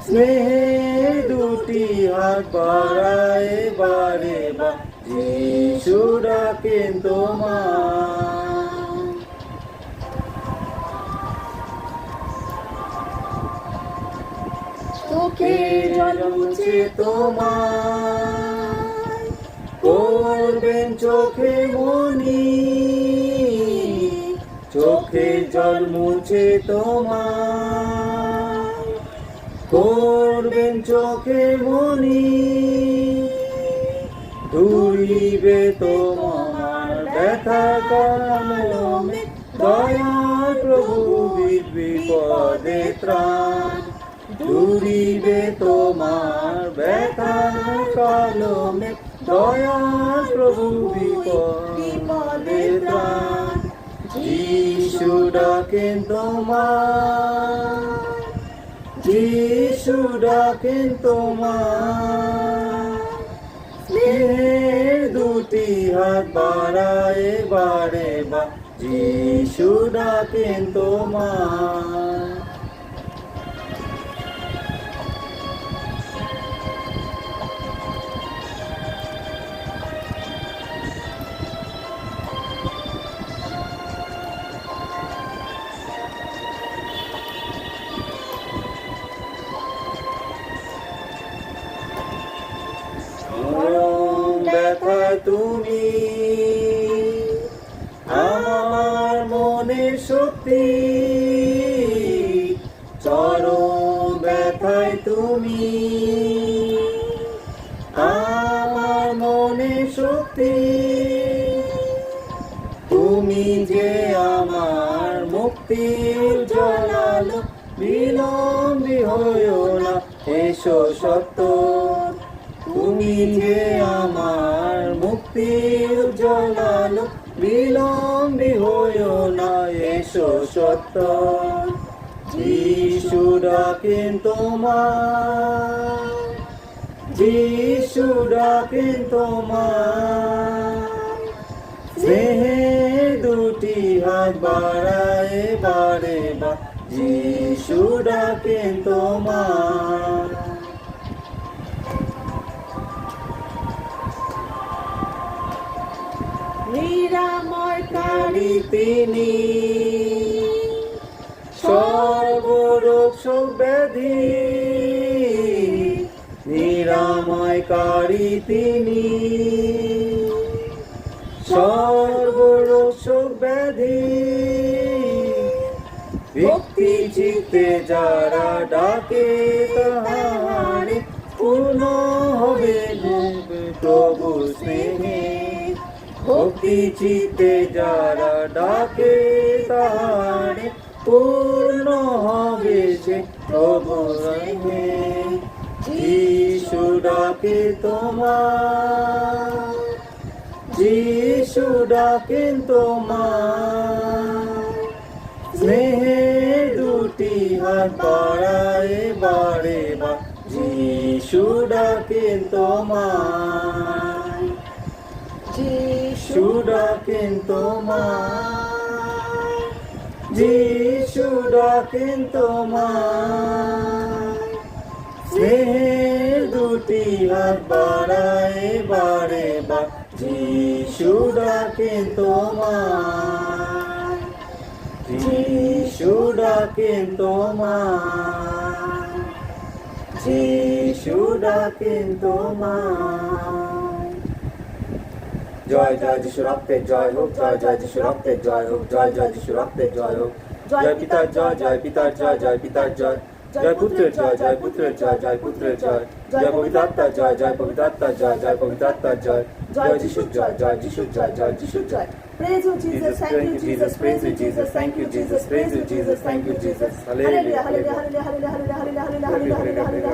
স্নেহের দুটি হাত বাড়ায় এবার এবার যিশু ডাকেন তোমার। চোখের জল মুছে তোমার করবেন চোখে মনি, চোখের জল মুছে তোমার করবেন চোখে মনি। ধুইবে তোমার ব্যথা কলমে, দয়ার প্রভু বিপদে ত্রাণ। ধুইবে তোমার ব্যথা কলমে, দয়ার প্রভু বিপদে ত্রাণ। যিশু ডাকেন তোমার, যিশু ডাকেন তোমার। স্নেহের দুটি হাত বাড়ায় এবার এবার যিশু ডাকেন তোমার। ব্যথা তুমি আমার মনের শক্তি, চরম ব্যথায় তুমি আমার মনের শক্তি। তুমি যে আমার মুক্তি জ্বালালো, বিলম্বী হইও না এসো সত্য। তুমি যে আমার মুক্তি জ্বালালো, বিলম্বী হইও না এসো সত্য। যিশু ডাকেন তোমার, যিশু ডাকেন তোমার। স্নেহের দুটি হাত বাড়ায় এবার এবার যিশু ডাকেন তোমার। নিরাময়কারী তিনি, সর্বরোগ শোক ব্যাধি নিরাময়কারী তিনি, সর্বরোগ শোক ব্যাধি। ভক্তি চিত্তে যারা ডাকে তাহারে, পূর্ণ হবে প্রভু স্নেহে। ভক্তি চিত্তে যারা ডাকে তাহারে, পূর্ণ হবে সে প্রভু স্নেহে। যিশু ডাকে তোমার, যিশু ডাকেন তোমায়, স্নেহের দুটি হাত বাড়ায় বারে বার, যিশু ডাকেন তোমায়, যিশু ডাকেন তোমায়, যিশু ডাকেন তোমায়, স্নেহের দুটি হাত বাড়ায় বারে বার, যিশু ডাকেন তোমায়, যিশু ডাকেন তোমায়, যিশু ডাকেন তোমায়। জয় জয় যিশু রক্তের জয় হোক, জয় জয় যিশু রক্তের জয় হোক, জয় জয় যিশু রক্তের জয় হোক। জয় পিতার জয়, জয় পিতার জয়, জয় পিতার জয়, জয় পুত্রের জয়, জয় পুত্রের জয়, জয় পুত্রের জয়, জয় পবিত্রাত্মার জয়, জয় পবিত্রাত্মার জয়, জয় পবিত্রাত্মার জয়, জয় যিশুর জয়, জয় যিশুর জয়, জয় যিশুর জয়। Praise you, Jesus. Thank you, Jesus. Praise you, Jesus. Thank you, Jesus. Praise you, Jesus. Thank you, Jesus. Hallelujah, hallelujah, hallelujah, hallelujah, hallelujah, hallelujah, hallelujah,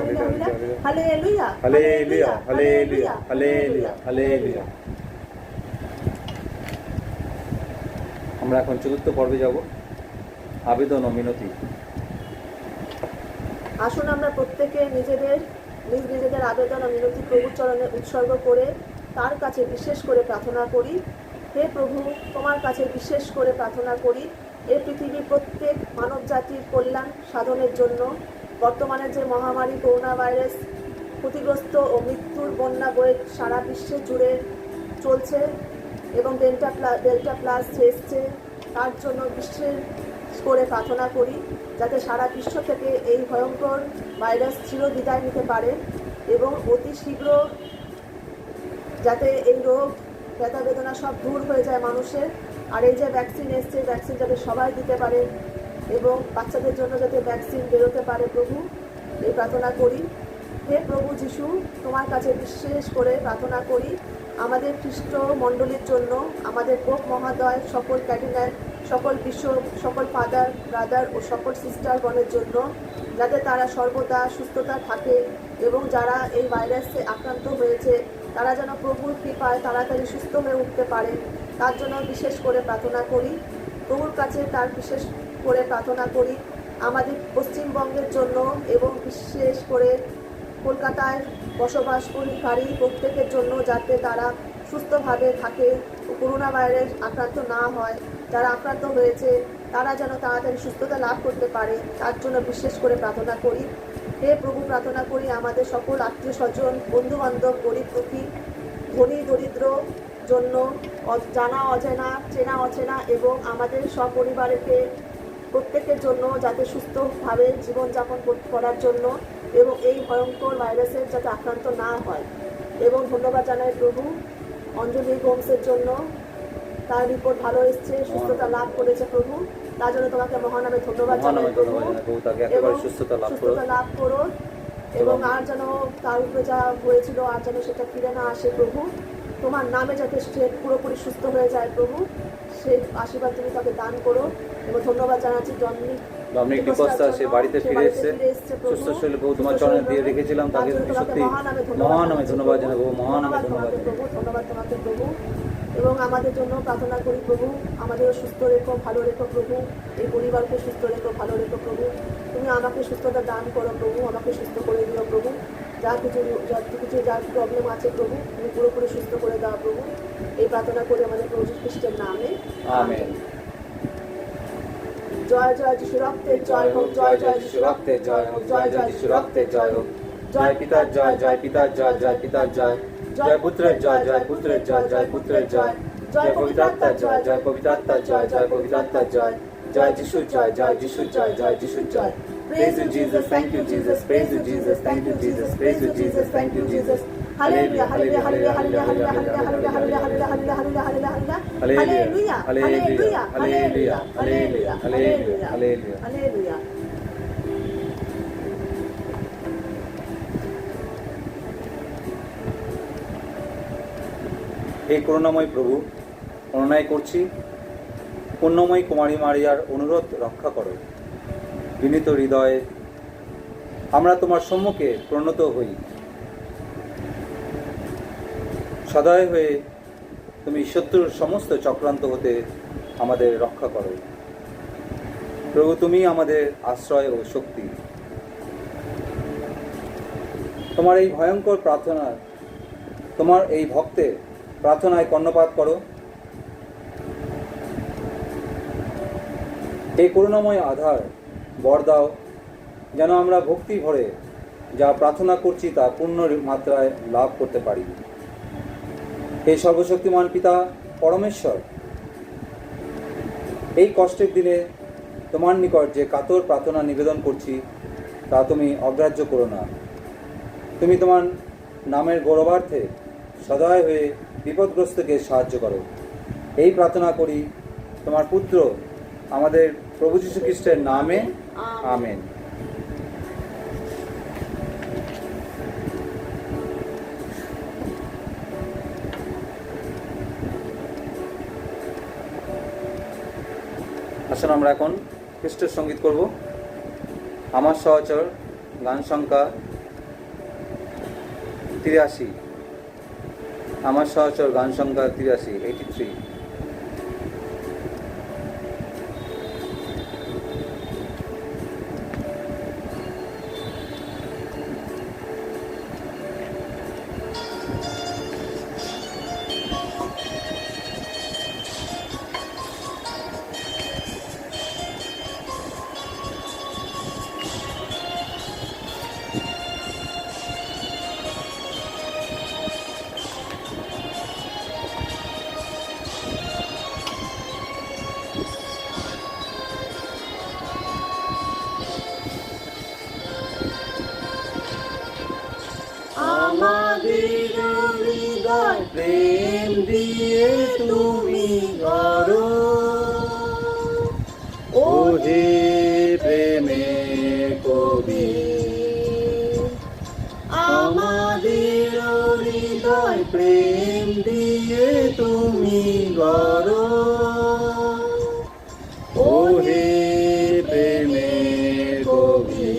hallelujah, hallelujah, hallelujah, hallelujah, hallelujah, hallelujah, hallelujah. আমরা এখন চতুর্থ পর্বে যাব, আবেদন ও মিনতি। আসুন আমরা প্রত্যেকে নিজেদের আবেদন ও মিনতি প্রভুর চরণে উৎসর্গ করে তার কাছে বিশেষ করে প্রার্থনা করি। হে প্রভু, তোমার কাছে বিশেষ করে প্রার্থনা করি এই পৃথিবীর প্রত্যেক মানব জাতির কল্যাণ সাধনের জন্য। বর্তমানে যে মহামারী করোনা ভাইরাস ক্ষতিগ্রস্ত ও মৃত্যুর বন্যা বয়ে সারা বিশ্বে জুড়ে চলছে এবং ডেল্টা প্লাস এসছে, তার জন্য বিশেষ করে প্রার্থনা করি যাতে সারা বিশ্ব থেকে এই ভয়ঙ্কর ভাইরাস চিরবিদায় নিতে পারে এবং অতি শীঘ্র যাতে এই রোগ ব্যথা বেদনা সব দূর হয়ে যায় মানুষের। আর এই যে ভ্যাকসিন এসছে, ভ্যাকসিন যাতে সবাই দিতে পারে এবং বাচ্চাদের জন্য যাতে ভ্যাকসিন বেরোতে পারে প্রভু, এই প্রার্থনা করি। হে প্রভু যিশু, তোমার কাছে বিশেষ করে প্রার্থনা করি আমাদের খ্রিস্ট মণ্ডলীর জন্য, আমাদের পোপ মহোদয়, সকল ক্যার্ডিনাল, সকল বিশপ, সকল ফাদার ব্রাদার ও সকল সিস্টারগণের জন্য, যাতে তারা সর্বদা সুস্থতা থাকে এবং যারা এই ভাইরাসে আক্রান্ত হয়েছে তারা যেন প্রভুর কৃপায় তাড়াতাড়ি সুস্থ হয়ে উঠতে পারে, তার জন্য বিশেষ করে প্রার্থনা করি। প্রভুর কাছে তার বিশেষ করে প্রার্থনা করি আমাদের পশ্চিমবঙ্গের জন্য এবং বিশেষ করে কলকাতায় বসবাসকারী প্রত্যেকের জন্য, যাতে তারা সুস্থভাবে থাকে ও করোনা ভাইরাস আক্রান্ত না হয়। যারা আক্রান্ত হয়েছে তারা যেন তাড়াতাড়ি সুস্থতা লাভ করতে পারে, তার জন্য বিশেষ করে প্রার্থনা করি। হে প্রভু, প্রার্থনা করি আমাদের সকল আত্মীয় স্বজন, বন্ধুবান্ধব, গরিব দুঃখী, ধনী দরিদ্র জন্য, জানা অজানা, চেনা অচেনা এবং আমাদের সপরিবারকে প্রত্যেকের জন্য যাতে সুস্থভাবে জীবনযাপন করার জন্য এবং এই ভয়ঙ্কর ভাইরাসের যাতে আক্রান্ত না হয়। এবং ধন্যবাদ জানাই প্রভু অঞ্জলি গোমসের জন্য, তার রিপোর্ট ভালো এসছে, সুস্থতা লাভ করেছে প্রভু, তার জন্য তোমাকে মহানামে ধন্যবাদ জানাই প্রভু। এবং সুস্থতা লাভ করো এবং আর যেন তার উপরে যা হয়েছিল আর যেন সেটা ফিরে না আসে প্রভু, তোমার নামে যাতে সে পুরোপুরি সুস্থ হয়ে যায় প্রভু, সেই আশীর্বাদ তুমি তাকে দান করো। এবং ধন্যবাদ জানাচ্ছি ডমিনিক ডিকোস্টা, সে বাড়িতে ফিরে এসেছে সুস্থ শরীরে। প্রভু তোমার চরণে দিয়ে রেখেছিলাম, তাকে সত্যি মহানামে ধন্যবাদ জানাবো, মহানামে ধন্যবাদ প্রভু, ধন্যবাদ তোমাকে প্রভু। এবং আমাদের জন্য প্রার্থনা করি প্রভু, আমাদেরও সুস্থ রেখো, ভালো রেখো প্রভু, এই পরিবারকে সুস্থ রেখো, ভালো রেখো প্রভু। তুমি আমাকে সুস্থতা দান করো প্রভু, আমাকে সুস্থ করে দিও প্রভু। যার প্রবলেম আছে প্রভু, তুমি পুরোপুরি সুস্থ করে দাও প্রভু। এই প্রার্থনা করি আমাদের প্রভু যীশু খ্রিস্টের নামে, আমেন। জয় জয় যিশু রক্তের জয় হোক, জয় জয় যিশু রক্তের জয় হোক, জয় জয় যিশু রক্তের জয় হোক। জয় পিতার জয়, জয় পিতার জয়, জয় পিতার জয়, জয় পুত্রের জয়, জয় পুত্রের জয়, জয় পুত্রের জয়, জয় পবিত্রাত্মার জয়, জয় পবিত্রাত্মার জয়, জয় পবিত্রাত্মার জয়, জয় যিশুর জয়, জয় যিশুর জয়, জয় যিশুর জয়। Praise you Jesus, thank you Jesus, praise you Jesus, thank you Jesus, praise you Jesus, thank you Jesus. Hallelujah, hallelujah, hallelujah, hallelujah, hallelujah, hallelujah, hallelujah, hallelujah, hallelujah, hallelujah, hallelujah, hallelujah, hallelujah, hallelujah, hallelujah, hallelujah, hallelujah. হে করুণাময় প্রভু, অনুনয় করছি, পুণ্যময়ী কুমারী মারিয়ার অনুরোধ রক্ষা করো। বিনীত হৃদয়ে আমরা তোমার সম্মুখে প্রণত হই। সদয় হয়ে তুমি শত্রুর সমস্ত চক্রান্ত হতে আমাদের রক্ষা করো। প্রভু, তুমি আমাদের আশ্রয় ও শক্তি। তোমার এই ভয়ঙ্কর প্রার্থনা, তোমার এই ভক্তের প্রার্থনায় কর্ণপাত করো। এই করুণাময় আধার বর দাও, যেন আমরা ভক্তি ভরে যা প্রার্থনা করছি তা পূর্ণ মাত্রায় লাভ করতে পারি। হে সর্বশক্তিমান পিতা পরমেশ্বর, এই কষ্টের দিনে তোমার নিকট যে কাতর প্রার্থনা নিবেদন করছি তা তুমি অগ্রাহ্য করো না। তুমি তোমার নামের গৌরবার্থে সদয় হয়ে বিপদগ্রস্তকে সাহায্য করো। এই প্রার্থনা করি তোমার পুত্র আমাদের প্রভু যীশু খ্রিস্টের নামে, আমেন। আসুন আমরা এখন খ্রিস্টের সঙ্গীত করব। আমার সহচর গান সংখ্যা 83। আমার সহচর গান সংখ্যা 83। আমাদের হৃদয় প্রেম দিয়ে তুমি গড়ো, ও হে প্রেমের কবি। আমাদের হৃদয় প্রেম দিয়ে তুমি গড়ো, ও হে প্রেমের কবি।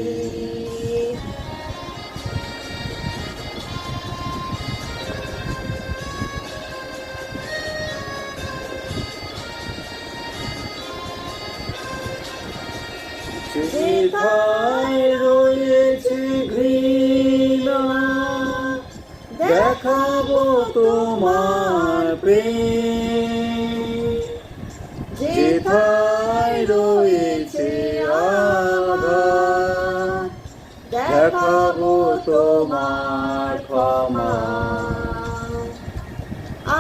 যেথায় রয়েছে ঘৃণা, দেখাবো তোমার প্রেম। যেথায় রয়েছে আঘাত, দেখাবো তোমার ক্ষমা।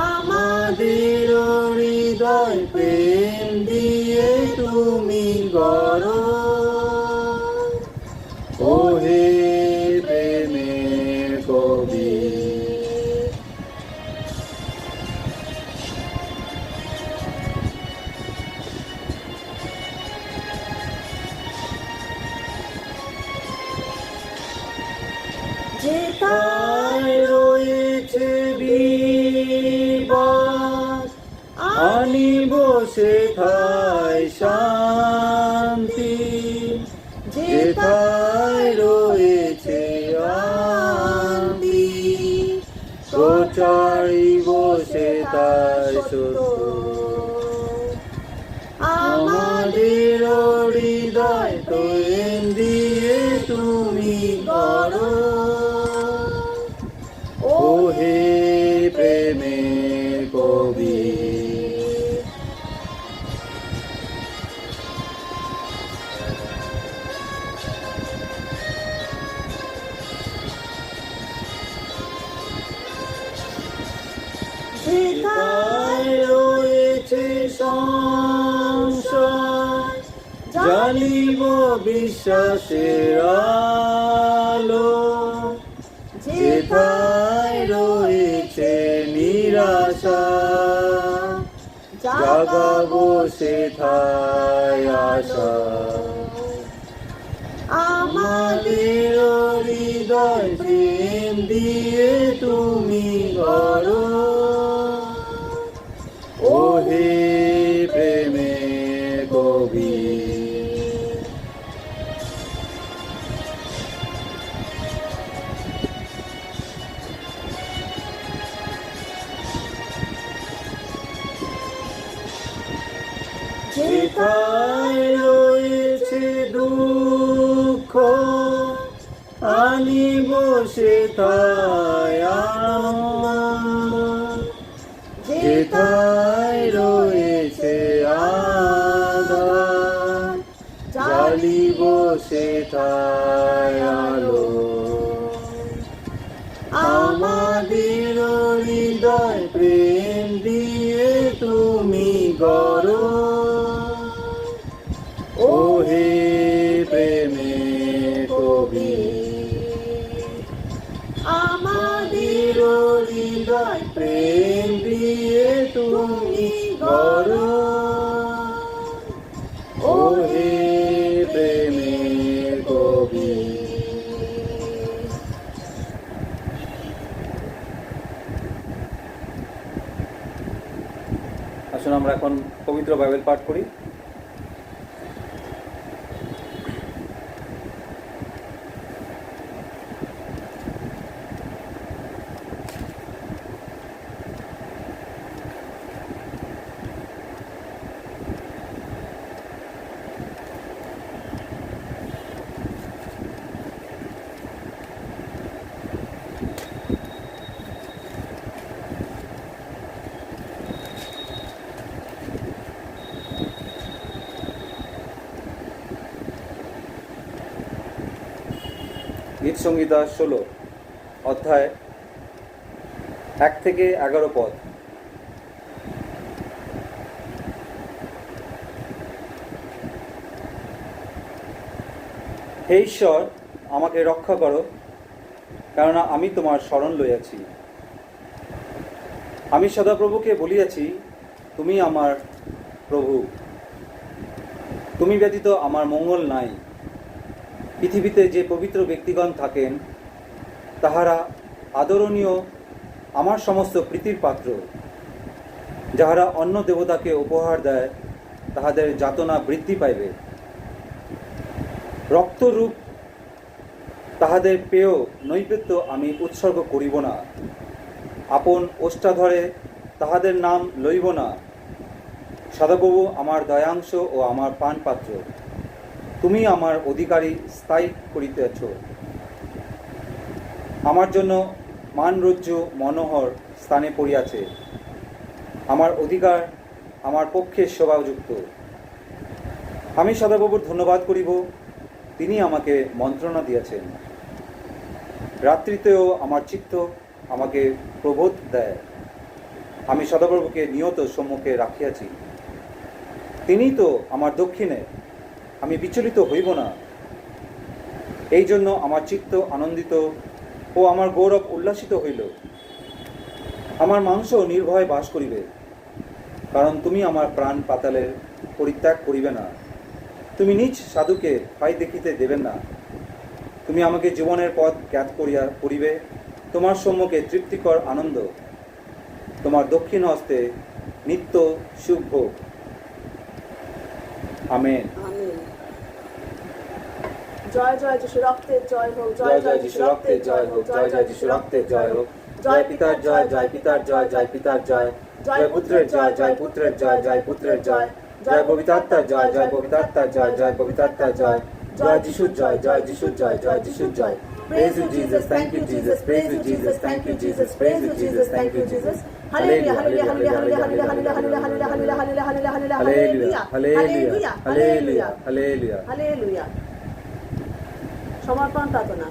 আমাদের হৃদয় প্রেম দিয়ে তুমি গড়ো, ও হে প্রেমের কবি। যেথায় রয়েছে বিবাদ, আনিব সেথায় শান্তি। যেথায় রয়েছে শান্তি, প্রচারিব সেথায় সত্য। আমাদের হৃদয় প্রেম দিয়ে তুমি গড়ো, ও হে প্রেমের কবি। যেথায় রয়েছে সংশয়, জানিব বিশ্বাসের আলো। যেথায় রয়েছে নিরাশা, জাগাবো সেথায় আশা। আমাদের হৃদয় প্রেম দিয়ে তুমি গড়ো, ও হে প্রেমের কবি। যেথায় রয়েছে দুঃখ, আনিব সেথায় আনন্দ। যেথায় রয়েছে আঁধার, জ্বালিব সেথায় আলো। আমাদের হৃদয় প্রেম দিয়ে তুমি গড়ো, ও হে প্রেমের কবি। আমাদের হৃদয় প্রেম দিয়ে তুমি গড়ো, ও হে প্রেমের কবি। আসুন আমরা এখন পবিত্র বাইবেল পাঠ করি। গীত সংহিতা 16 অধ্যায় 1 থেকে 11 পদ। হে ঈশ্বর, আমাকে রক্ষা করো, কেননা আমি তোমার শরণ লইয়াছি। আমি সদাপ্রভুকে বলিয়াছি, তুমি আমার প্রভু, তুমি ব্যতীত আমার মঙ্গল নাই। পৃথিবীতে যে পবিত্র ব্যক্তিগণ থাকেন, তাহারা আদরণীয়, আমার সমস্ত প্রীতির পাত্র। যাহারা অন্য দেবতাকে উপহার দেয়, তাহাদের যাতনা বৃদ্ধি পাইবে। রক্তরূপ তাহাদের পেয় নৈবেদ্য আমি উৎসর্গ করিব না। আপন ওষ্ঠাধরে তাহাদের নাম লইব না। সদাপ্রভু আমার দয়াংশ ও আমার পানপাত্র, তুমি আমার অধিকারী স্থায়ী করিতেছ। আমার জন্য মানরজ্জু মনোহর স্থানে পড়িয়াছে। আমার অধিকার আমার পক্ষে শোভাযুক্ত। আমি সদাপ্রভুর ধন্যবাদ করিব, তিনি আমাকে মন্ত্রণা দিয়েছেন। রাত্রিতেও আমার চিত্ত আমাকে প্রবোধ দেয়। আমি সদাপ্রভুকে নিয়ত সম্মুখে রাখিয়াছি। তিনিই তো আমার দক্ষিণে, আমি বিচলিত হইব না। এই জন্য আমার চিত্ত আনন্দিত ও আমার গৌরব উল্লাসিত হইল। আমার মাংস নির্ভয়ে বাস করিবে, কারণ তুমি আমার প্রাণ পাতালের পরিত্যাগ করিবে না। তুমি নিজ সাধুকে ঠাই দেখিতে দেবেন না। তুমি আমাকে জীবনের পথ জ্ঞাত করিবে। তোমার সম্মুখে তৃপ্তিকর আনন্দ, তোমার দক্ষিণ হস্তে নিত্য সুখ ভোগ। আমেন। জয় জয় যিশু রক্তের জয় হোক, জয় জয় যিশু রক্তের জয় হোক, জয় জয় যিশু রক্তের জয় হোক। জয় পিতার জয়, জয় পিতার জয়, জয় পিতার জয়। জয় পুত্রের জয়, জয় পুত্রের জয়, জয় পুত্রের জয়। জয় পবিত্রাত্মার জয়, জয় পবিত্রাত্মার জয়, জয় পবিত্রাত্মার জয়। জয় যিশুর জয়, জয় যিশুর জয়, জয় যিশুর জয়। Praise you Jesus, thank you Jesus, praise you Jesus, thank you Jesus, praise you Jesus, thank you Jesus. Hallelujah, hallelujah, hallelujah, hallelujah, hallelujah, hallelujah, hallelujah, hallelujah, hallelujah, hallelujah, hallelujah, hallelujah, hallelujah, hallelujah. সমর্পণ প্রার্থনা।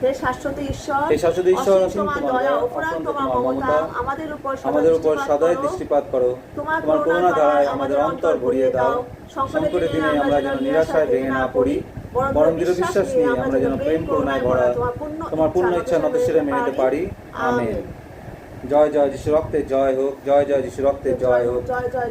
হে শাশ্বত ঈশ্বর, হে শাশ্বত ঈশ্বর, অসীম তোমার দয়া, অফুরান তোমার মমতা, আমাদের উপর সদয় দৃষ্টিপাত করো। তোমার করুণা দ্বারায় আমাদের অন্তর ভরিয়ে দাও। সংকটের দিনে আমরা যেন নিরাশায় ভেঙে না পড়ি, বরং দৃঢ় বিশ্বাস নিয়ে আমরা যেন প্রেম করুণায় ভরা তোমার পূর্ণ ইচ্ছা নতশিরে মেনে নিতে পারি। আমেন। জয় জয় যিশু রক্তের জয় হোক, জয় জয় যিশু রক্তের জয় হোক,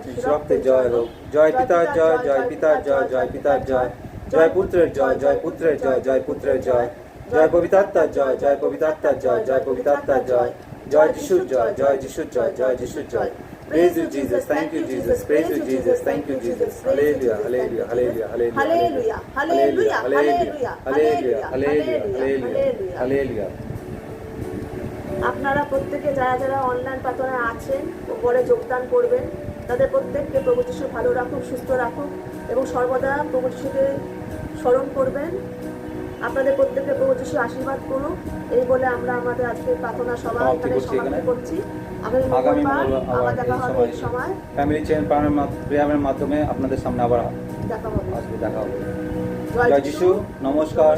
যিশু রক্তের জয় হোক। জয় পিতার জয়, জয় পিতার জয়, জয় পিতার জয়। জয় পুত্রের জয়, জয় পুত্রের জয়, জয় পুত্রের জয়। জয় পবিত্রাত্মার জয়, জয় পবিত্রাত্মার জয়, জয় পবিত্রাত্মার জয়। জয় যিশুর জয়, জয় যিশুর জয়, জয় যিশুর জয়। Praise you Jesus, thank you Jesus, praise you Jesus, thank you Jesus. Hallelujah, hallelujah, hallelujah, hallelujah, hallelujah, hallelujah, hallelujah, hallelujah, hallelujah, hallelujah. আপনারা প্রত্যেকে যারা যারা অনলাইন প্রার্থনায় আছেন, উপরে যোগদান করবেন। তাদের প্রত্যেককে প্রভু যিশু ভালো রাখুক, সুস্থ রাখুক এবং সর্বদা প্রভু যিশুকে স্মরণ করবেন। আপনাদের প্রত্যেককে প্রভু যিশু আশীর্বাদ করুক। এই বলে আমরা আমাদের আজকের প্রার্থনা সভা সমাপ্তি এখানে করছি সমাপ্তি এখানে। করছি। আগামী আগামী মঙ্গলবার মঙ্গলবার আবার আবার দেখা এই হবে এই সময় ফ্যামিলি চেন প্রেয়ারের মাধ্যমে আপনাদের সামনে আবার দেখা হবে। দেখা হবে। জয় যিশু, নমস্কার,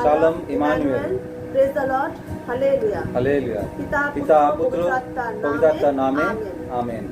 shalom, Emmanuel, praise the Lord, hallelujah. Hallelujah. পিতা, পিতা, পুত্র, পুত্র, পবিত্র আত্মার পবিত্র আত্মার নামে, আমেন। আমেন।